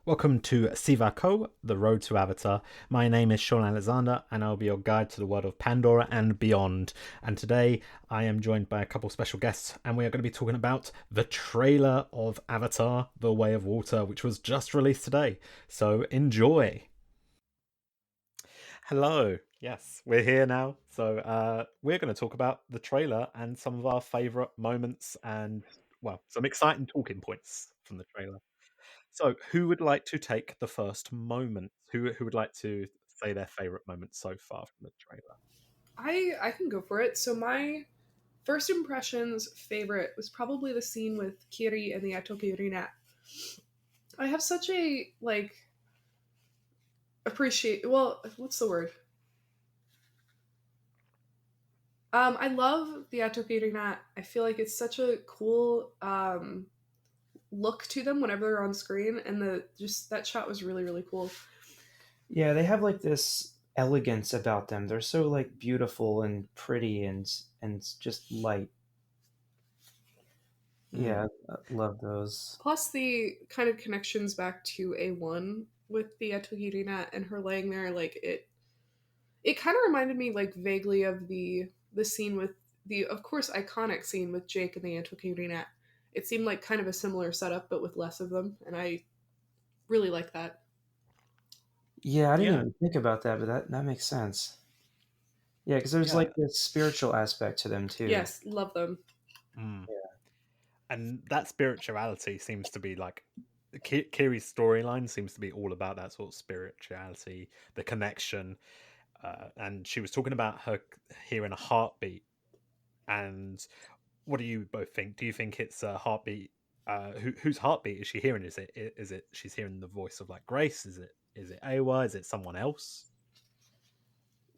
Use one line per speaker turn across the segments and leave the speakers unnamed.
Welcome to Sivako, the road to Avatar. My name is Shaun Alexander, and I'll be your guide to the world of Pandora and beyond. And today, I am joined by a couple special guests, and we are going to be talking about the trailer of Avatar: The Way of Water, which was just released today. So enjoy. Hello. Yes, we're here now. So we're going to talk about the trailer and some of our favourite moments and, well, some exciting talking points from the trailer. So, who would like to take the first moment? Who would like to say their favorite moment so far from the trailer?
I can go for it. So my first impressions favorite was probably the scene with Kiri and the Atoki Rina. I have such a appreciate what's the word? I love the Atoki Rina. I feel like it's such a cool look to them whenever they're on screen, and the just that shot was really really cool.
Yeah, they have like this elegance about them. They're so like beautiful and pretty and just light.
Mm.
Yeah, I love those.
Plus the kind of connections back to A1 with the Atoki Rina and her laying there, like it kind of reminded me like vaguely of the scene with the of course iconic scene with Jake and the Antoquinat. It seemed like kind of a similar setup but with less of them, and I really like that.
Yeah, I didn't
Yeah,
even think about that, but that makes sense. Yeah, because there's
yeah.
like this spiritual aspect to them too.
Yes, love them.
Mm. And that spirituality seems to be like Kiri's storyline seems to be all about that sort of spirituality, the connection. And she was talking about her hearing a heartbeat. And what do you both think? Do you think it's a heartbeat? Whose heartbeat is she hearing? Is it she's hearing the voice of like Grace? Is it Awa? Is it someone else?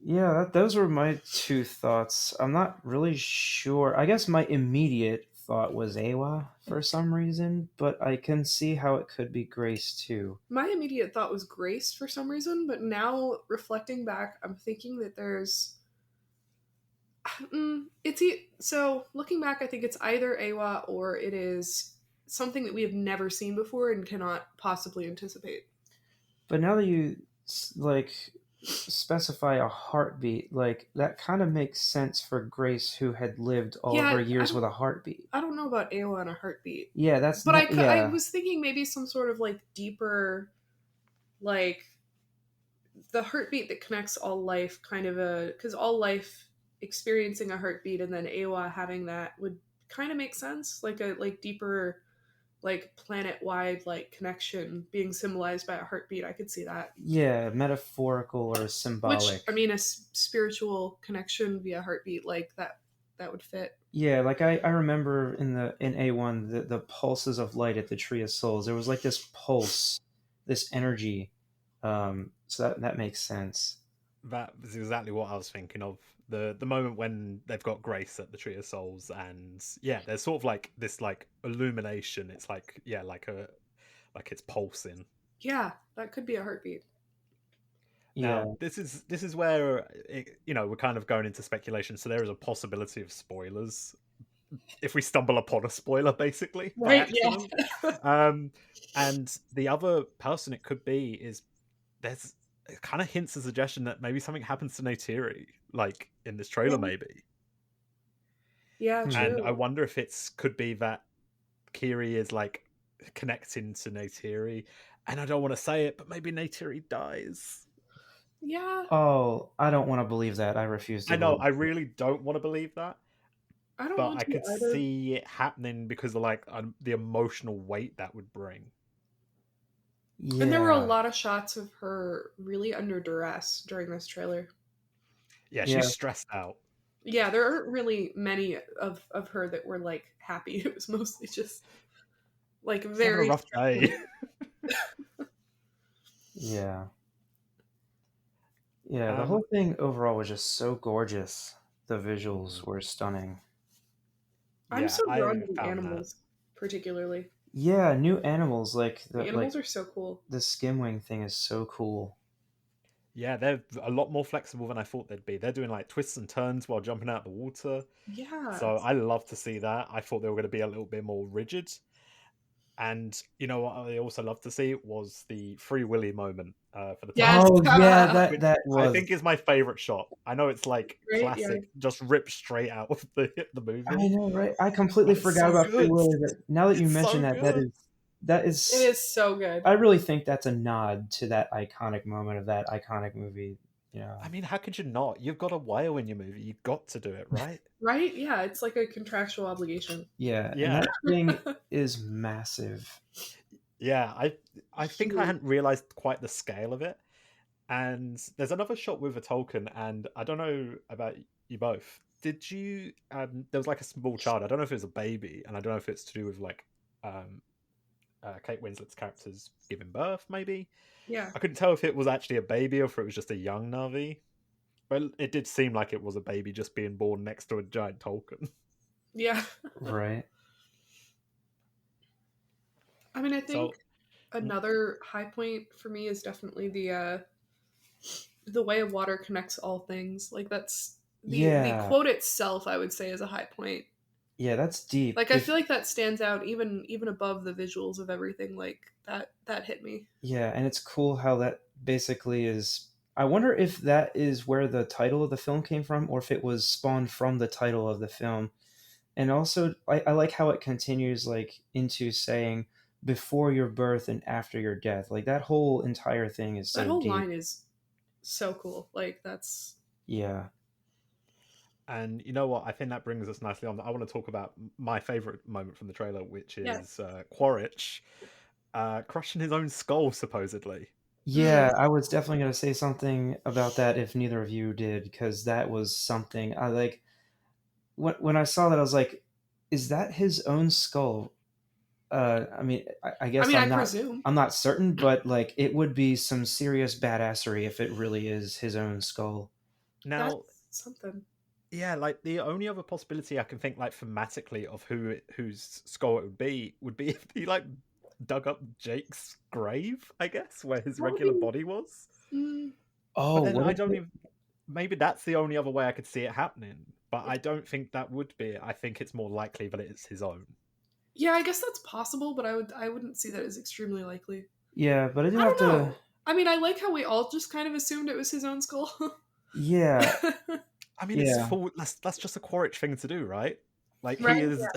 Yeah, those were my two thoughts. I'm not really sure. I guess my immediate thought was Awa for some reason, but I can see how it could be Grace too.
My immediate thought was Grace for some reason, but now reflecting back, I'm thinking that there's so looking back, I think it's either Awa or it is something that we have never seen before and cannot possibly anticipate.
But now that you like specify a heartbeat, like that kind of makes sense for Grace, who had lived all of her
Yeah,
years with a heartbeat.
I don't know about Ayla and a heartbeat,
Yeah, that's
but
not.
I
Yeah,
was thinking maybe some sort of like deeper, like the heartbeat that connects all life, kind of a because all life experiencing a heartbeat and then Awa having that would kind of make sense, like a like deeper, like planet wide like connection being symbolized by a heartbeat. I could see that.
yeah, metaphorical or
Which I
symbolic.
mean, a spiritual connection via heartbeat like that would fit.
Yeah, like I remember in A1 the pulses of light at the Tree of Souls. There was like this pulse, this energy. So that makes sense.
That is exactly what I was thinking of. The moment when they've got Grace at the Tree of Souls, and yeah, there's sort of like this like illumination. It's like yeah, like it's pulsing.
Yeah, that could be a heartbeat.
Yeah,
Now this is where we're kind of going into speculation. So there is a possibility of spoilers if we stumble upon a spoiler, basically by
Right, yeah.
accident. Um, and the other person it could be is there's it kind of hints a suggestion that maybe something happens to Neytiri, like in this trailer,
Yeah,
maybe.
yeah,
And
hmm.
I
true.
wonder if it's could be that Kiri is like connecting to Neytiri, and I don't want to say it, but maybe Neytiri dies.
Yeah,
Oh, I don't want to believe that. I refuse to
I know
believe
I
it.
really don't want to believe that,
I don't
but
want
I
to
could
either.
see it happening because of like the emotional weight that would bring.
And there were a
Yeah,
lot of shots of her really under duress during this trailer.
Yeah,
yeah.
she's stressed out.
Yeah, there aren't really many of her that were like happy. It was mostly just like
She's having a
very
rough day.
stressful.
Yeah. Yeah, the
um,
whole thing overall was just so gorgeous. The
mm,
visuals were stunning.
I'm
yeah,
so drawn
I
to the
found that.
animals, particularly.
Yeah, new animals
The animals are so cool.
the skimwing thing is so cool.
Yeah, they're a lot more flexible than I thought they'd be. They're doing like twists and turns while jumping out the water.
Yeah.
So I love to see that. I thought they were going to be a little bit more rigid. And you know what I also love to see was the Free Willy moment for the
Yes.
title
Oh
scene,
yeah,
which
that
I
was.
think is my favorite shot. I know it's like
Right? Yeah.
classic, just ripped straight out of the
I
movie,
know, right? I completely
but it's
forgot
so
about Free
good.
Willy, but now that you
It's
mention
so
that,
good.
that
It
is.
is so good.
I really think that's a nod to that iconic moment of that iconic movie. You know.
I mean, how could you not? You've got a whale in your movie. You've got to do it, right?
Right? Yeah, it's like a contractual obligation.
Yeah, and
Yeah.
that thing is massive.
Yeah, I think I
Huge.
hadn't realized quite the scale of it. And there's another shot with a Tolkien, and I don't know about you both. Did you? There was like a small child. I don't know if it was a baby, and I don't know if it's to do with like um, Kate Winslet's characters giving birth. Maybe
Yeah.
I couldn't tell if it was actually a baby or if it was just a young Navi. But it did seem like it was a baby just being born next to a giant Tolkien.
Yeah.
Right.
I mean, I think
So
another high point for me is definitely the way water connects all things. Like that's the
Yeah.
quote itself, I would say, is a high point.
Yeah, that's deep.
Like I feel like that stands out even above the visuals of everything. Like that hit me.
Yeah, and it's cool how that basically is. I wonder if that is where the title of the film came from, or if it was spawned from the title of the film. And also, I like how it continues like into saying before your birth and after your death. Like that whole entire thing is
That
so
whole
deep.
line is so cool. Like that's
Yeah.
And you know what? I think that brings us nicely on. I want to talk about my favorite moment from the trailer, which
yeah.
is Quaritch crushing his own skull, supposedly.
Yeah, I was definitely going to say something about that if neither of you did, because that was something I like. When I saw that, I was like, "Is that his own skull?" I mean, I
I
guess
mean, I presume
I'm not certain, but like, it would be some serious badassery if it really is his own skull.
Now,
that's something.
yeah, like the only other possibility I can think, like thematically, of whose skull it would be if he like dug up Jake's grave, I guess, where his
That would
regular
be.
body was.
Mm,
But
Oh,
then
what
I
if
don't
it?
even. Maybe that's the only other way I could see it happening. But I don't think that would be it. I think it's more likely that it's his own.
yeah, I guess that's possible, but I wouldn't see that as extremely likely.
Yeah, but I do
I
have
don't
to.
know. I mean, I like how we all just kind of assumed it was his own skull.
Yeah,
I mean, it's
yeah,
full. That's just a Quaritch thing to do, right? Like
Right?
he is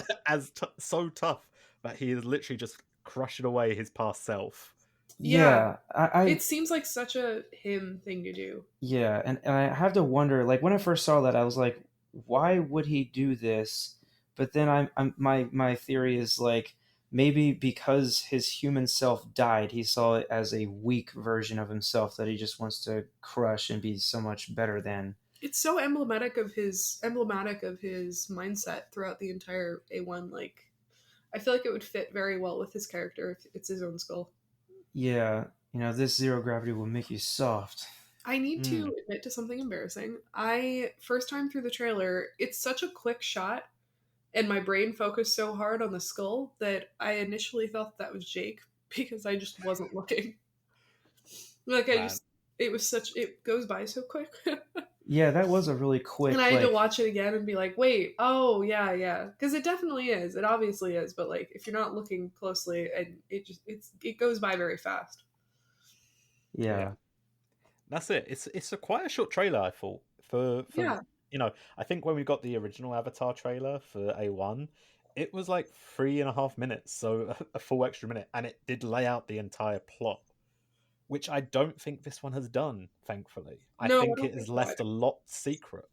so tough that he is literally just crushing away his past self.
Yeah.
yeah.
It seems like such a him thing to do.
Yeah, and I have to wonder, like when I first saw that, I was like, why would he do this? But then my theory is like maybe because his human self died, he saw it as a weak version of himself that he just wants to crush and be so much better than.
It's so emblematic of his mindset throughout the entire A1. Like, I feel like it would fit very well with his character if it's his own skull.
Yeah, this zero gravity will make you soft.
I need
Mm.
to admit to something embarrassing. I first time through the trailer, it's such a quick shot, and my brain focused so hard on the skull that I initially thought that was Jake because I just wasn't looking. Like I
Man,
just, it goes by so quick.
Yeah, that was a really
And I
quick
had to
like.
watch it again and be like, wait, oh yeah, yeah, because it definitely is. It obviously is, but like if you're not looking closely, and it goes by very fast.
yeah,
Yeah.
that's it. It's a quite a short trailer. I thought for
Yeah,
I think when we got the original Avatar trailer for A1, it was like 3.5 minutes, so a full extra minute, and it did lay out the entire plot, which I don't think this one has done. Thankfully, I
no, I
think
don't
it
think
has
so
left
either.
a lot secret.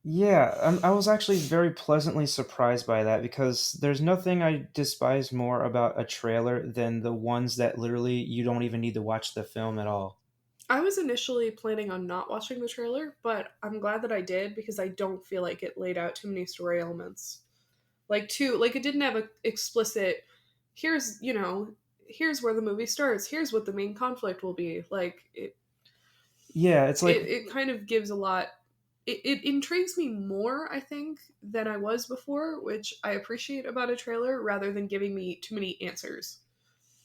Yeah, I was actually very pleasantly surprised by that because there's nothing I despise more about a trailer than the ones that literally you don't even need to watch the film at all.
I was initially planning on not watching the trailer, but I'm glad that I did because I don't feel like it laid out too many story elements. Like it didn't have a explicit here's, here's where the movie starts, here's what the main conflict will be. Like
Yeah, it's like
it kind of gives a lot. It intrigues me more, I think, than I was before, which I appreciate about a trailer rather than giving me too many answers.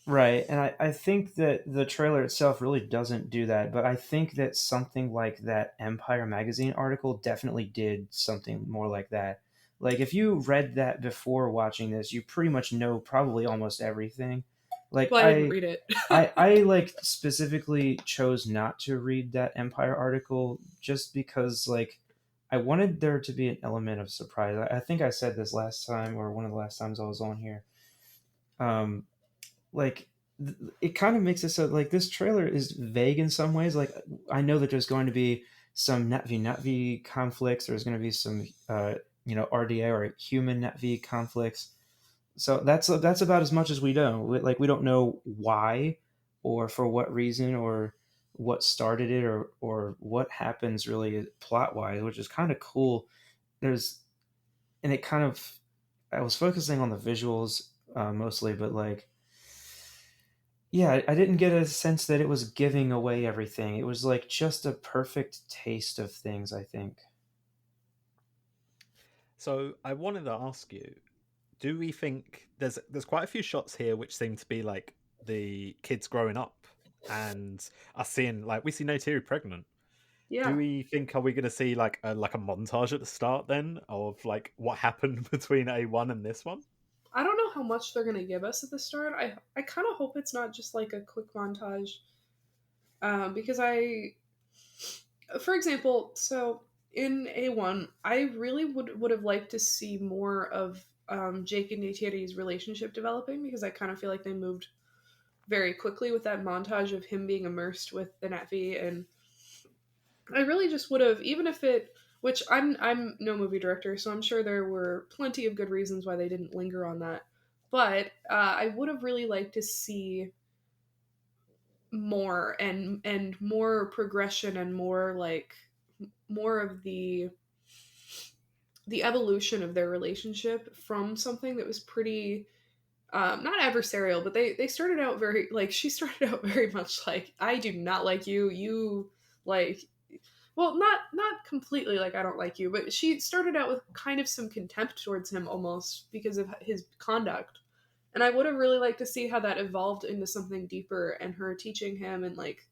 right, and I think that the trailer itself really doesn't do that, but I think that something like that Empire magazine article definitely did something more like that. Like if you read that before watching this, you pretty much know probably almost everything. Like
Well, I didn't read it.
I like specifically chose not to read that Empire article just because like I wanted there to be an element of surprise. I think I said this last time or one of the last times I was on here. Um, like it kind of makes it so like this trailer is vague in some ways. Like I know that there's going to be some Na'vi conflicts. There's going to be some RDA or human Na'vi conflicts. So that's about as much as we know. Like we don't know why or for what reason or what started it or what happens really plot wise, which is kind of cool. There's and it kind of I was focusing on the visuals mostly, but like yeah, I didn't get a sense that it was giving away everything. It was like just a perfect taste of things, I think.
So I wanted to ask you, do we think there's quite a few shots here which seem to be like the kids growing up and us seeing like we see Neytiri pregnant. Do
Yeah.
we think are we going to see like a montage at the start then of like what happened between A1 and this one?
I don't know how much they're gonna give us at the start. I kind of hope it's not just like a quick montage, because for example, so in A1, I really would have liked to see more of Jake and Neytiri's relationship developing because I kind of feel like they moved very quickly with that montage of him being immersed with the Na'vi, and I really just would have, even if it, which I'm no movie director, so I'm sure there were plenty of good reasons why they didn't linger on that. But I would have really liked to see more and more progression and more like more of the evolution of their relationship from something that was pretty not adversarial, but they started out very like she started out very much like I do not like you. You like well, not completely like I don't like you, but she started out with kind of some contempt towards him almost because of his conduct. And I would have really liked to see how that evolved into something deeper and her teaching him and like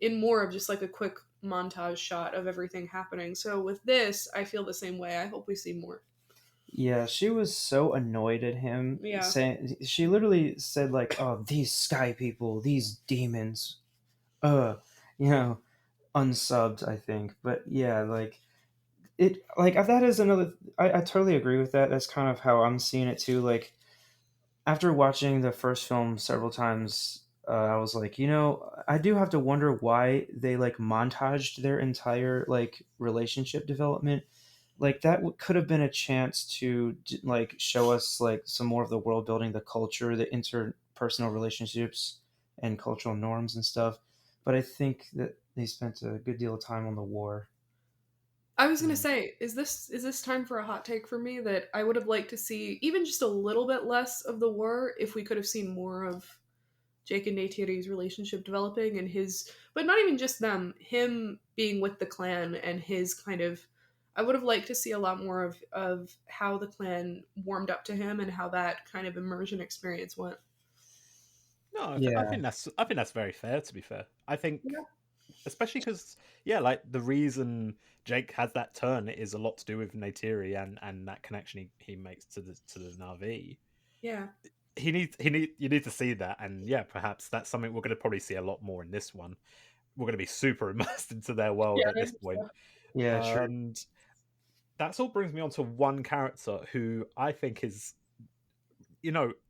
in more of just like a quick montage shot of everything happening. So with this, I feel the same way. I hope we see more.
Yeah, she was so annoyed at him
Yeah.
saying she literally said like, "Oh, these sky people, these demons." You know, unsubbed, I think. But yeah, like it like that is another I totally agree with that. That's kind of how I'm seeing it too. Like after watching the first film several times, I was like, I do have to wonder why they like montaged their entire like relationship development. Like that could have been a chance to like show us like some more of the world building, the culture, the interpersonal relationships, and cultural norms and stuff. But I think that they spent a good deal of time on the war.
I was gonna
Mm.
say, is this time for a hot take for me that I would have liked to see even just a little bit less of the war if we could have seen more of Jake and Neytiri's relationship developing and his, but not even just them, him being with the clan and his kind of. I would have liked to see a lot more of how the clan warmed up to him and how that kind of immersion experience went.
No,
Yeah,
I think that's very fair. To be fair, I think
Yeah.
especially because yeah, like the reason Jake has that turn is a lot to do with Neytiri and that connection he makes to the Navi.
Yeah.
You need to see that, and yeah, perhaps that's something we're going to probably see a lot more in this one. We're going to be super immersed into their
Yeah.
world at
I
this
think
point,
so.
yeah, true.
and that's all brings me on to one character who I think is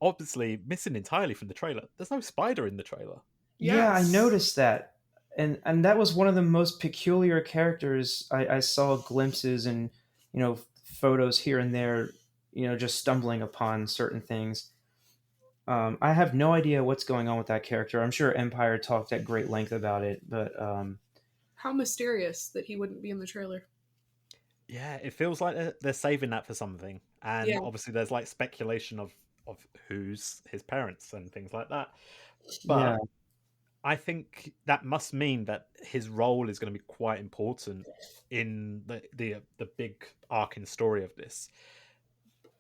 obviously missing entirely from the trailer. There's no spider in the trailer.
Yeah, I
Yes.
noticed that, and that was one of the most peculiar characters I saw glimpses and photos here and there, just stumbling upon certain things. I have no idea what's going on with that character. I'm sure Empire talked at great length about it, but
How mysterious that he wouldn't be in the trailer.
Yeah, it feels like they're saving that for something, and
Yeah.
obviously there's like speculation of who's his parents and things like that.
yeah,
But I think that must mean that his role is going to be quite important in the big arc and story of this.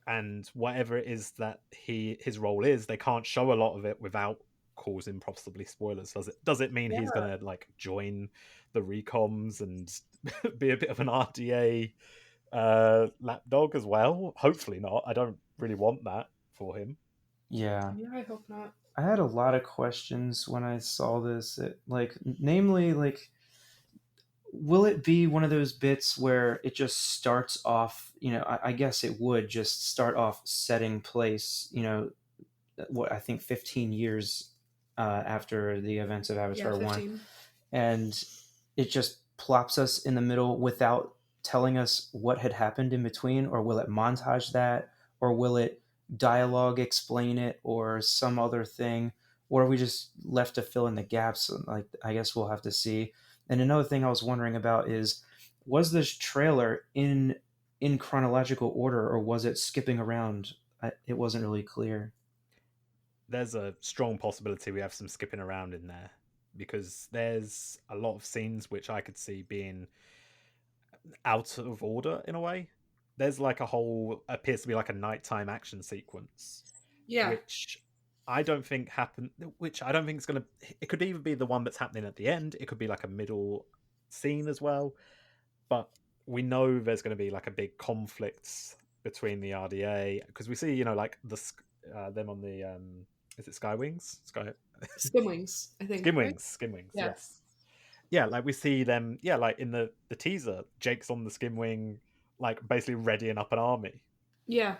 And whatever it is that his role is, they can't show a lot of it without causing possibly spoilers. Does it mean he's
Yeah.
going to like join the recoms and be a bit of an RDA Lapdog as well. Hopefully not. I don't really want that for him.
Yeah.
Yeah, I hope not.
I had a lot of questions when I saw this. Namely, will it be one of those bits where it just starts off? I guess it would just start off setting place. What I think 15 years after the events of
Yeah,
Avatar 1,
15.
and it just plops us in the middle without telling us what had happened in between, or will it montage that, or will it dialogue explain it, or some other thing, or are we just left to fill in the gaps? Like, I guess we'll have to see. And another thing I was wondering about is, was this trailer in chronological order, or was it skipping around? It wasn't really clear.
There's a strong possibility we have some skipping around in there because there's a lot of scenes which I could see being out of order in a way. There's like a whole appears to be like a nighttime action sequence,
Yeah.
which I don't think happened. Which I don't think is gonna. It could either be the one that's happening at the end. It could be like a middle scene as well. But we know there's going to be like a big conflict between the RDA because we see, like them on the is it Skywings?
Skimwings, I think, right?
Skimwings,
Yeah.
yes. Yeah, like we see them, yeah, like in the teaser, Jake's on the Skimwing, like basically readying up an army.
Yeah.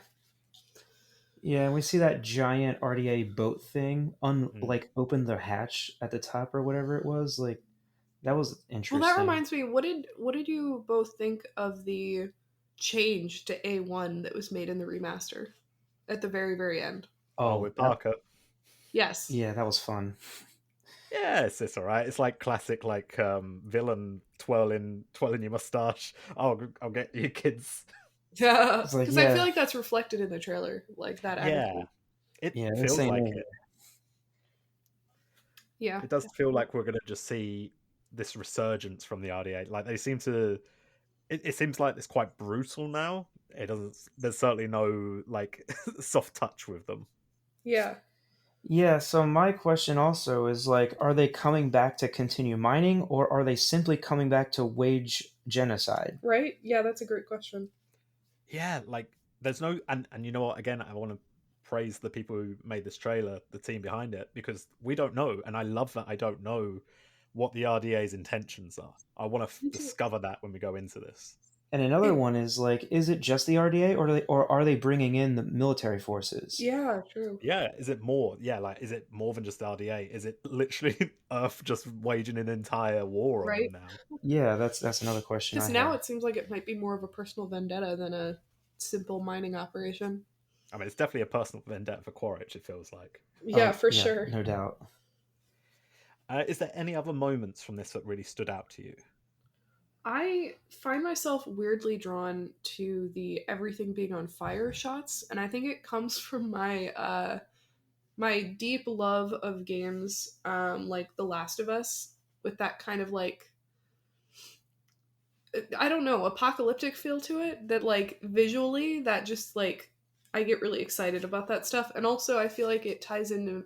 Yeah, and we see that giant RDA boat thing
Mm.
open the hatch at the top or whatever it was. Like, that was
Well, that
interesting.
reminds me, what did you both think of the change to A1 that was made in the remaster at the very, very end?
Oh,
Oh,
with Parker.
Yes.
yeah, that was fun.
Yeah, it's all right. It's like classic, like villain twirling your mustache. Oh, I'll get you kids.
Yeah.
It's like,
Because I feel
yeah,
like that's reflected in the trailer, like that
Yeah,
attitude.
it
yeah, this
feels
ain't
like
over.
it.
Yeah.
It does feel
Definitely.
like we're going to just see this resurgence from the RDA. Like they seem to. It seems like it's quite brutal now. It doesn't. There's certainly no like soft touch with them.
Yeah.
Yeah, so my question also is like, are they coming back to continue mining, or are they simply coming back to wage genocide?
Right? Yeah, that's a great question.
Yeah, like there's no and you know what? Again, I want to praise the people who made this trailer, the team behind it, because we don't know, and I love that I don't know what the RDA's intentions are. I want to
Me too.
discover that when we go into this.
And another
It,
one is like, is it just the RDA, or are they bringing in the military forces?
yeah, true.
Yeah, is it more? Yeah, like is it more than just RDA? Is it literally Earth just waging an entire war on them
Right?
now?
Yeah, that's another question
Because
I
now
have.
it seems like it might be more of a personal vendetta than a simple mining operation.
I mean, it's definitely a personal vendetta for Quaritch. It feels like.
Yeah,
Oh,
for
yeah,
sure.
no doubt.
Is there any other moments from this that really stood out to you?
I find myself weirdly drawn to the everything being on fire shots, and I think it comes from my deep love of games like The Last of Us, with that kind of like, I don't know, apocalyptic feel to it, that like visually that just like I get really excited about that stuff. And also I feel like it ties into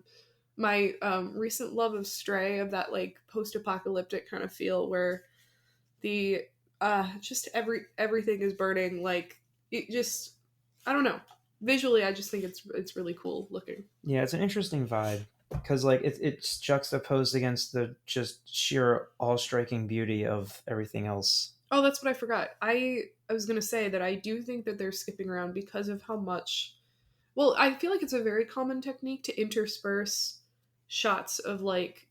my recent love of Stray, of that like post-apocalyptic kind of feel where the just everything is burning, like it just, I don't know, visually I just think it's really cool looking.
Yeah, it's an interesting vibe because like it's juxtaposed against the just sheer all-striking beauty of everything else.
Oh, that's what I forgot. I was gonna say that I do think that they're skipping around because of how much. Well, I feel like it's a very common technique to intersperse shots of like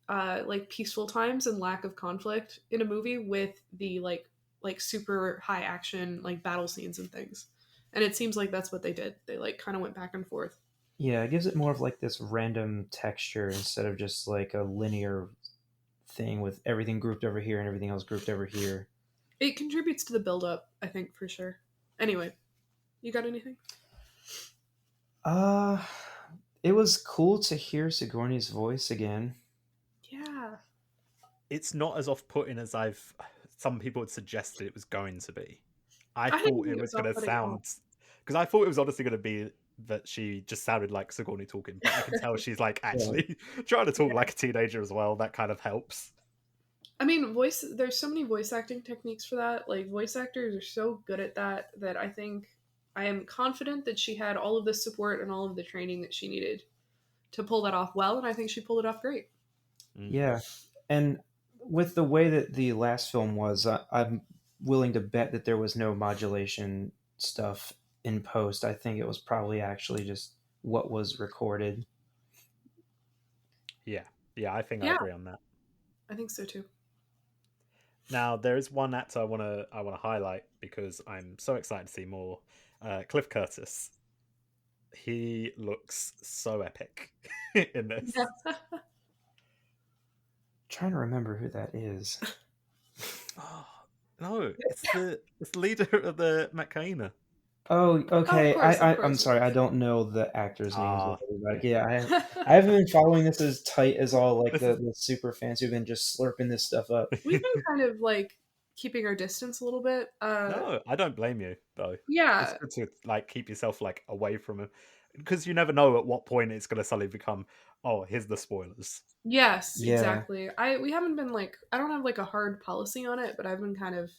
peaceful times and lack of conflict in a movie with the like super high action like battle scenes and things. And it seems like that's what they did. They like kind of went back and forth.
Yeah, it gives it more of like this random texture instead of just like a linear thing with everything grouped over here and everything else grouped over here.
It contributes to the build up, I think, for sure. Anyway, you got anything?
Uh, it was cool to hear Sigourney's voice again.
Yeah.
It's not as off-putting as I've some people had suggested it was going to be. I
I didn't
thought
think
it
it
was
was
going
off
to
putting at all.
sound because I thought it was honestly going to be that she just sounded like Sigourney talking, but I can tell she's like
Yeah.
actually trying to talk
Yeah.
like a teenager as well. That kind of helps.
I mean, there's so many voice acting techniques for that. Like, voice actors are so good at that that I think I am confident that she had all of the support and all of the training that she needed to pull that off well, and I think she pulled it off great.
Mm.
Yeah, and with the way that the last film was, I'm willing to bet that there was no modulation stuff in post. I think it was probably actually just what was recorded.
Yeah, yeah, I think I
Yeah,
agree on that.
I think so too.
Now there is one actor I want to highlight because I'm so excited to see more. Cliff Curtis. He looks so epic in this.
Yeah.
Trying to remember who that is.
Oh no, it's the leader of the Macaina.
Oh,
Oh,
okay.
of
I'm
course, of
sorry. I
course.
don't know the actors' names of
Ah,
everybody. Yeah, I haven't been following this as tight as all like
this is
the super fans who've been just slurping this stuff up.
We've been kind of like keeping our distance a little bit.
no. I don't blame you though. It's
Yeah.
good to like keep yourself like away from him because you never know at what point it's going to suddenly become. Oh, here's the spoilers.
Yes,
Yeah,
exactly. We haven't been like, I don't have like a hard policy on it, but I've been kind of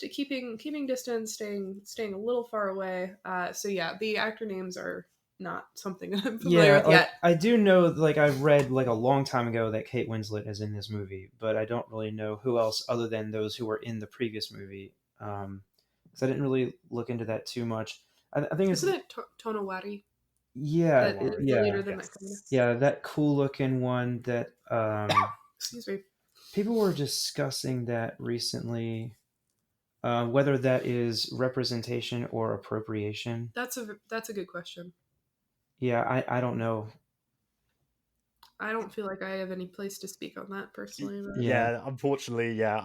keeping distance, staying a little far away. So yeah, the actor names are not something that I'm familiar
yeah.
with
Like
yet.
I do know, like I read like a long time ago that Kate Winslet is in this movie, but I don't really know who else other than those who were in the previous movie. Because I didn't really look into that too much. I think it's
Isn't it Tonowari
yeah,
that
Tonawari.
is the leader
yeah,
of the Mechanic?
Yes.
yeah. That cool looking one that
Excuse me.
people were discussing that recently. Whether that is representation or appropriation.
That's a good question.
Yeah, I don't know.
I don't feel like I have any place to speak on that personally, but
Yeah,
Yeah, unfortunately, yeah,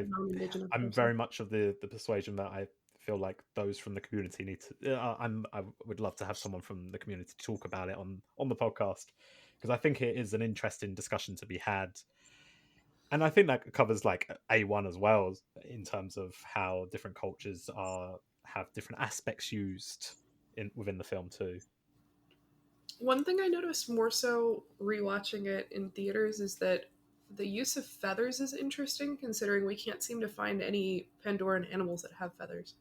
non-indigenous
I'm
person.
very much of the persuasion that I feel like those from the community need to. I would love to have someone from the community to talk about it on the podcast because I think it is an interesting discussion to be had, and I think that covers like A1 as well in terms of how different cultures are have different aspects used in within the film too.
One thing I noticed more so rewatching it in theaters is that the use of feathers is interesting, considering we can't seem to find any Pandoran animals that have feathers.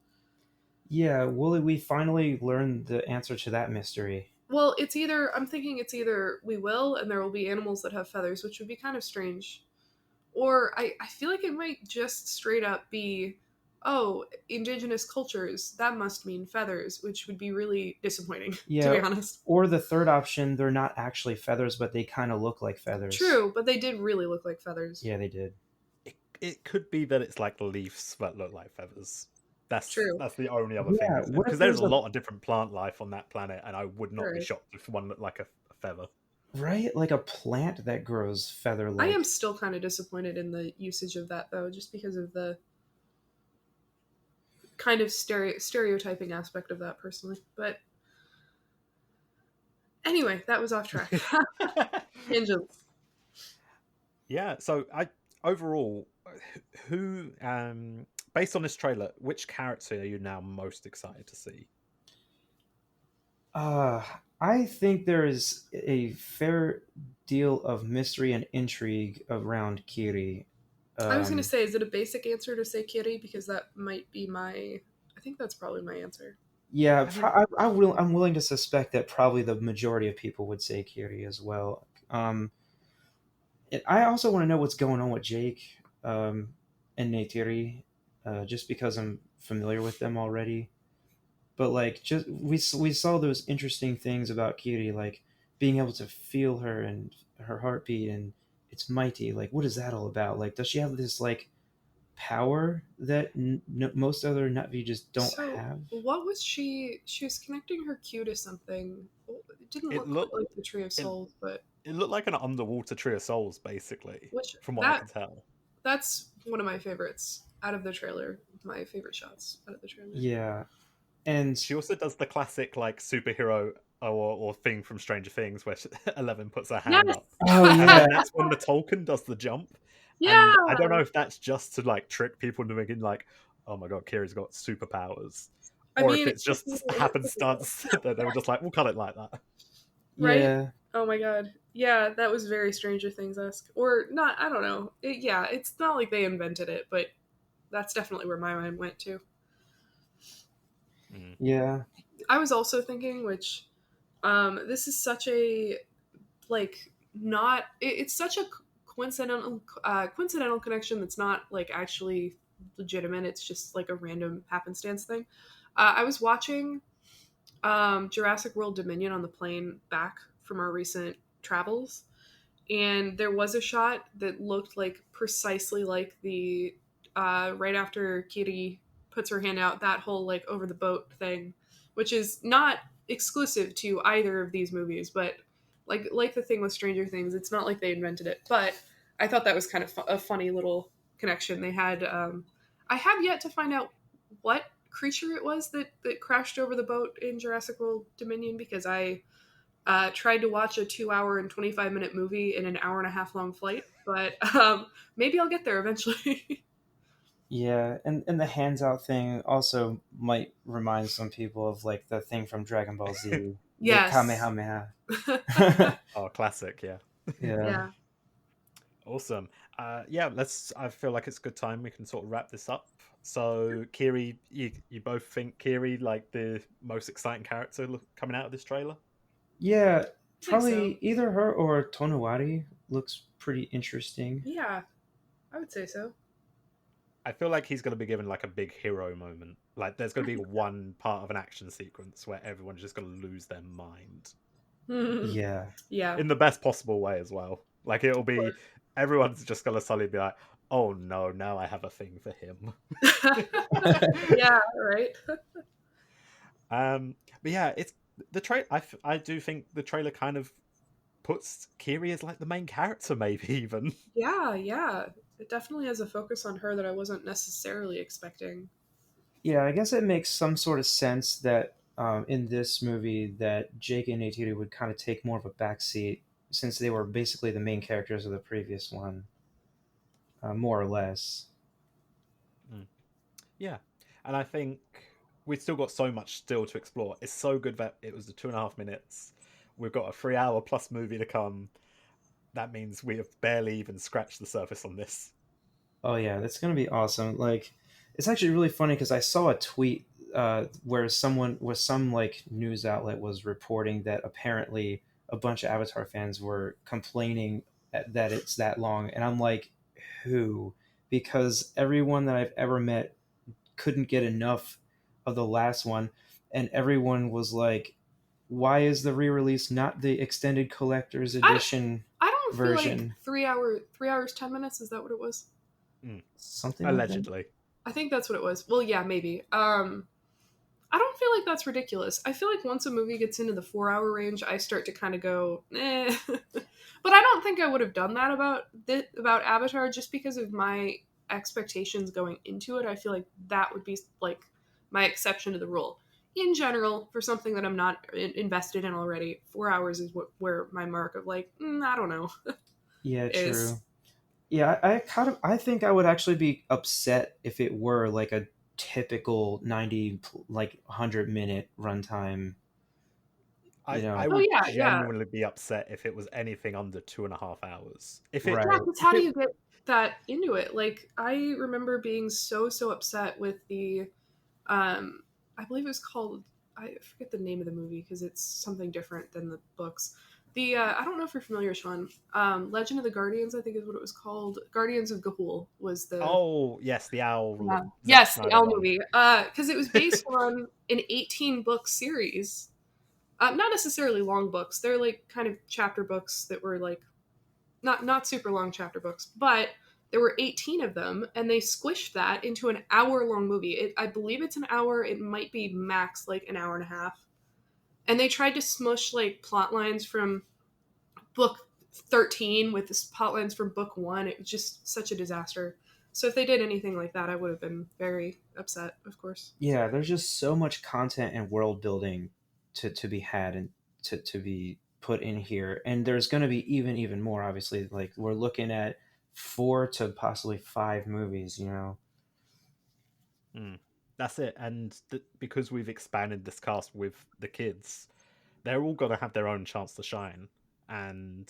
yeah. Will we finally learn the answer to that mystery?
Well, I'm thinking it's either we will and there will be animals that have feathers, which would be kind of strange. Or I feel like it might just straight up be, oh, indigenous cultures, that must mean feathers, which would be really disappointing, to
Yeah,
be honest.
or the third option, they're not actually feathers, but they kind of look like feathers.
True, but they did really look like feathers.
Yeah, they did.
It could be that it's like leaves that look like feathers.
True.
That's the only other thing,
Yeah,
isn't it?
what if
Because there's
there's
a
a
lot of different plant life on that planet, and I would not be
Right.
shocked if one looked like a feather.
right like a plant that grows feather
I am
like?
still kind of disappointed in the usage of that, though, just because of the kind of stereotyping aspect of that, personally. But anyway, that was off track. Tangents.
Yeah. So I overall, who based on this trailer, which character are you now most excited to see?
Uh, I think there is a fair deal of mystery and intrigue around Kiri.
I was going to
Um,
say, is it a basic answer to say Kiri? Because that might be my. I think that's probably my answer.
yeah,
I mean,
I'm willing to suspect that probably the majority of people would say Kiri as well. I also want to know what's going on with Jake and Neytiri, just because I'm familiar with them already. But like, just we saw those interesting things about Kiri, like being able to feel her and her heartbeat, and it's mighty. Like, what is that all about? Like, does she have this like power that most other Na'vi just don't
So,
have?
what was she? She was connecting her Q to something. It didn't
it
look quite
looked
like the Tree of
it,
Souls, but
it looked like an underwater tree of souls, basically,
which
from what I can tell.
that's one of my favorites out of the trailer. My favorite shots out of the trailer.
Yeah, and
She also does the classic like superhero or thing from Stranger Things where 11 puts her hand
Yes.
up.
oh
And
yeah,
then that's when the Tolkien does the jump. And I don't
Yeah.
know if that's just to like trick people into thinking like, oh my god, Kiri's got superpowers.
I
Or if
mean,
it's just
it looks like it does.
happenstance that they were just like, we'll cut it like that.
Right?
yeah.
Oh my god. Yeah, that was very Stranger Things esque, or not. I don't know. Yeah, it's not like they invented it, but that's definitely where my mind went to.
Mm.
Yeah.
I was also thinking, which this is such a like not. It's such a coincidental connection that's not like actually legitimate. It's just like a random happenstance thing. I was watching Jurassic World Dominion on the plane back from our recent travels, and there was a shot that looked like precisely like the right after Kiri puts her hand out, that whole like over the boat thing, which is not exclusive to either of these movies, but like the thing with Stranger Things, it's not like they invented it. But I thought that was kind of a funny little connection they had. I have yet to find out what creature it was that crashed over the boat in Jurassic World Dominion, because I tried to watch a 2 hour and 25-minute movie in an hour and a half long flight, but maybe I'll get there eventually.
Yeah, and the hands out thing also might remind some people of like the thing from Dragon Ball Z, the
Yes.
Kamehameha.
Oh, classic, yeah.
Yeah.
Yeah.
Awesome. Yeah, let's. I feel like it's a good time we can sort of wrap this up. So, Kiri, you both think Kiri like the most exciting character coming out of this trailer?
Yeah,
I think so.
probably either her or Tonowari looks pretty interesting.
Yeah, I would say so.
I feel like he's going to be given like a big hero moment. Like, there's going
I
to be
think
one part of an action sequence where everyone's just going to lose their mind
so.
Yeah.
Yeah,
in the best possible way as well. Like, it'll
of
be everyone's just going to suddenly be like, "Oh no, now I have a thing for him."
course. Yeah, right.
But yeah, it's the trailer. I do think the trailer kind of puts Kiri as like the main character, maybe even.
Yeah, yeah. It definitely has a focus on her that I wasn't necessarily expecting.
Yeah, I guess it makes some sort of sense that in this movie that Jake and Neytiri would kind of take more of a backseat since they were basically the main characters of the previous one, more or less.
Mm. Yeah, and I think we've still got so much still to explore. It's so good that it was the 2.5 minutes. We've got a 3 hour plus movie to come. That means we have barely even scratched the surface on this.
Oh yeah, that's gonna be awesome. Like, it's actually really funny because I saw a tweet where some like news outlet was reporting that apparently a bunch of Avatar fans were complaining that it's that long, and I'm like, who? Because everyone that I've ever met couldn't get enough of the last one, and everyone was like, why is the re-release not the extended collector's
I
edition
I don't feel like
version?
3 hours 10 minutes. Is that what it was?
Mm.
Something like that.
Allegedly.
I think that's what it was. Well, yeah, maybe. I don't feel like that's ridiculous. I feel like once a movie gets into the 4 hour range, I start to kind of go, eh. But I don't think I would have done that about Avatar, just because of my expectations going into it. I feel like that would be like my exception to the rule. In general, for something that I'm not invested in already, 4 hours is where my mark of like, I don't know,
Yeah,
is.
true. Yeah, I kind of I think I would actually be upset if it were like a typical 90 like 100-minute runtime, you
I
know.
Oh
would
yeah, yeah.
genuinely be upset if it was anything under 2.5 hours. If it
Yeah,
Right.
because
if
how do
it
you get that into it? Like, I remember being so upset with the, um, I believe it was called, I forget the name of the movie because it's something different than the books. The I don't know if you're familiar, Sean. Legend of the Guardians, I think is what it was called. Guardians of Gahul was the.
Oh yes, the owl Zack
Yes, the
Snyder
L
one.
movie. Because it was based on an 18-book series. Not necessarily long books. They're like kind of chapter books that were like not super long chapter books, but there were 18 of them, and they squished that into an hour-long movie. I believe it's an hour. It might be max like an hour and a half. And they tried to smush like plot lines from book 13 with the plot lines from book 1. It was just such a disaster. So if they did anything like that, I would have been very upset, of course.
Yeah, there's just so much content and world building to be had and to be put in here. And there's going to be even more obviously. Like we're looking at 4 to possibly 5 movies, you know.
Mm. That's it. And because we've expanded this cast with the kids, they're all going to have their own chance to shine. and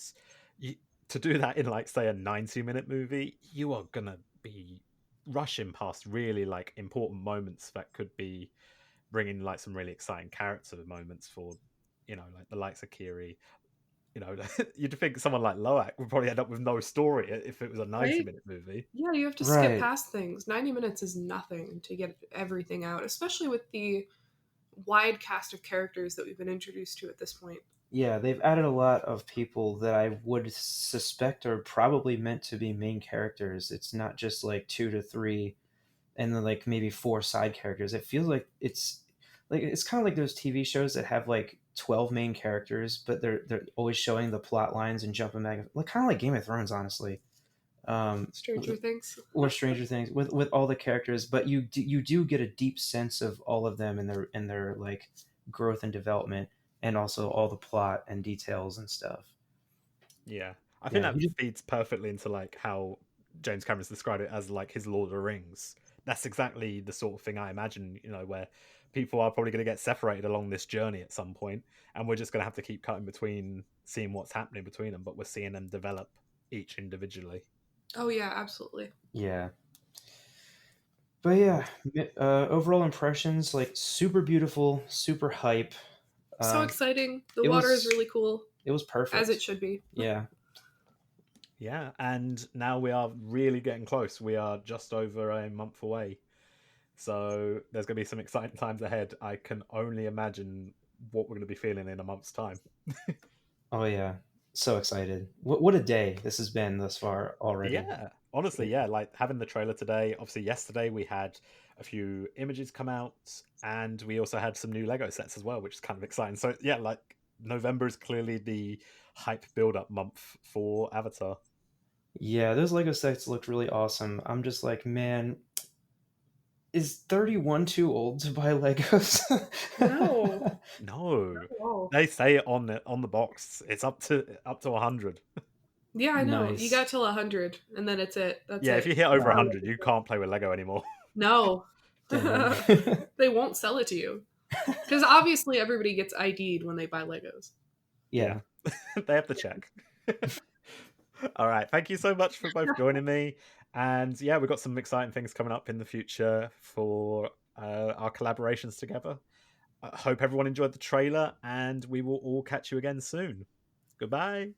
you, to do that in like say a 90-minute movie, you are gonna be rushing past really like important moments that could be bringing like some really exciting character moments for, like the likes of Kiri. You'd think someone like Loak would probably end up with no story if it was a 90
Right?
minute movie.
Yeah, you have to skip
Right.
past things. 90 minutes is nothing to get everything out, especially with the wide cast of characters that we've been introduced to at this point.
Yeah, they've added a lot of people that I would suspect are probably meant to be main characters. It's not just like 2 to 3 and then like maybe 4 side characters. It feels like it's kind of like those TV shows that have like 12 main characters, but they're always showing the plot lines and jumping back, like kind of like Game of Thrones, honestly. Um,
Stranger Things.
or Stranger Things with all the characters, but you do get a deep sense of all of them and their like growth and development, and also all the plot and details and stuff.
Yeah, I think
Yeah,
that feeds perfectly into like how James Cameron's described it as like his Lord of the Rings. That's exactly the sort of thing I imagine, where people are probably going to get separated along this journey at some point, and we're just going to have to keep cutting between seeing what's happening between them, but we're seeing them develop each individually.
Oh, yeah, absolutely.
yeah. But yeah, overall impressions like super beautiful, super hype.
So
Um,
exciting. The
it
water is
was
really cool,
it was
as it
perfect.
should be.
Yeah,
Yeah, and now we are really getting close. We are just over a month away. So there's going to be some exciting times ahead. I can only imagine what we're going to be feeling in a month's time.
oh yeah, so excited. What a day this has been thus far already.
Yeah, honestly, yeah. Like having the trailer today. Obviously, yesterday we had a few images come out, and we also had some new Lego sets as well, which is kind of exciting. So yeah, like November is clearly the hype build-up month for Avatar.
Yeah, those Lego sets looked really awesome. I'm just like, man, is 31 too old to buy Legos?
No.
No,
Oh.
they say it on the box. It's up to 100.
Yeah, I know. You
Nice.
got till 100, and then it's it. That's
Yeah, if you
it.
hit over
That's all
Wow.
you
100, you can't play with Lego anymore.
No.
Dang.
They won't sell it to you. Because obviously everybody gets ID'd when they buy Legos.
Yeah,
Yeah.
they have to check. All right, thank you so much for both joining me. And yeah, we've got some exciting things coming up in the future for our collaborations together. I hope everyone enjoyed the trailer, and we will all catch you again soon. Goodbye.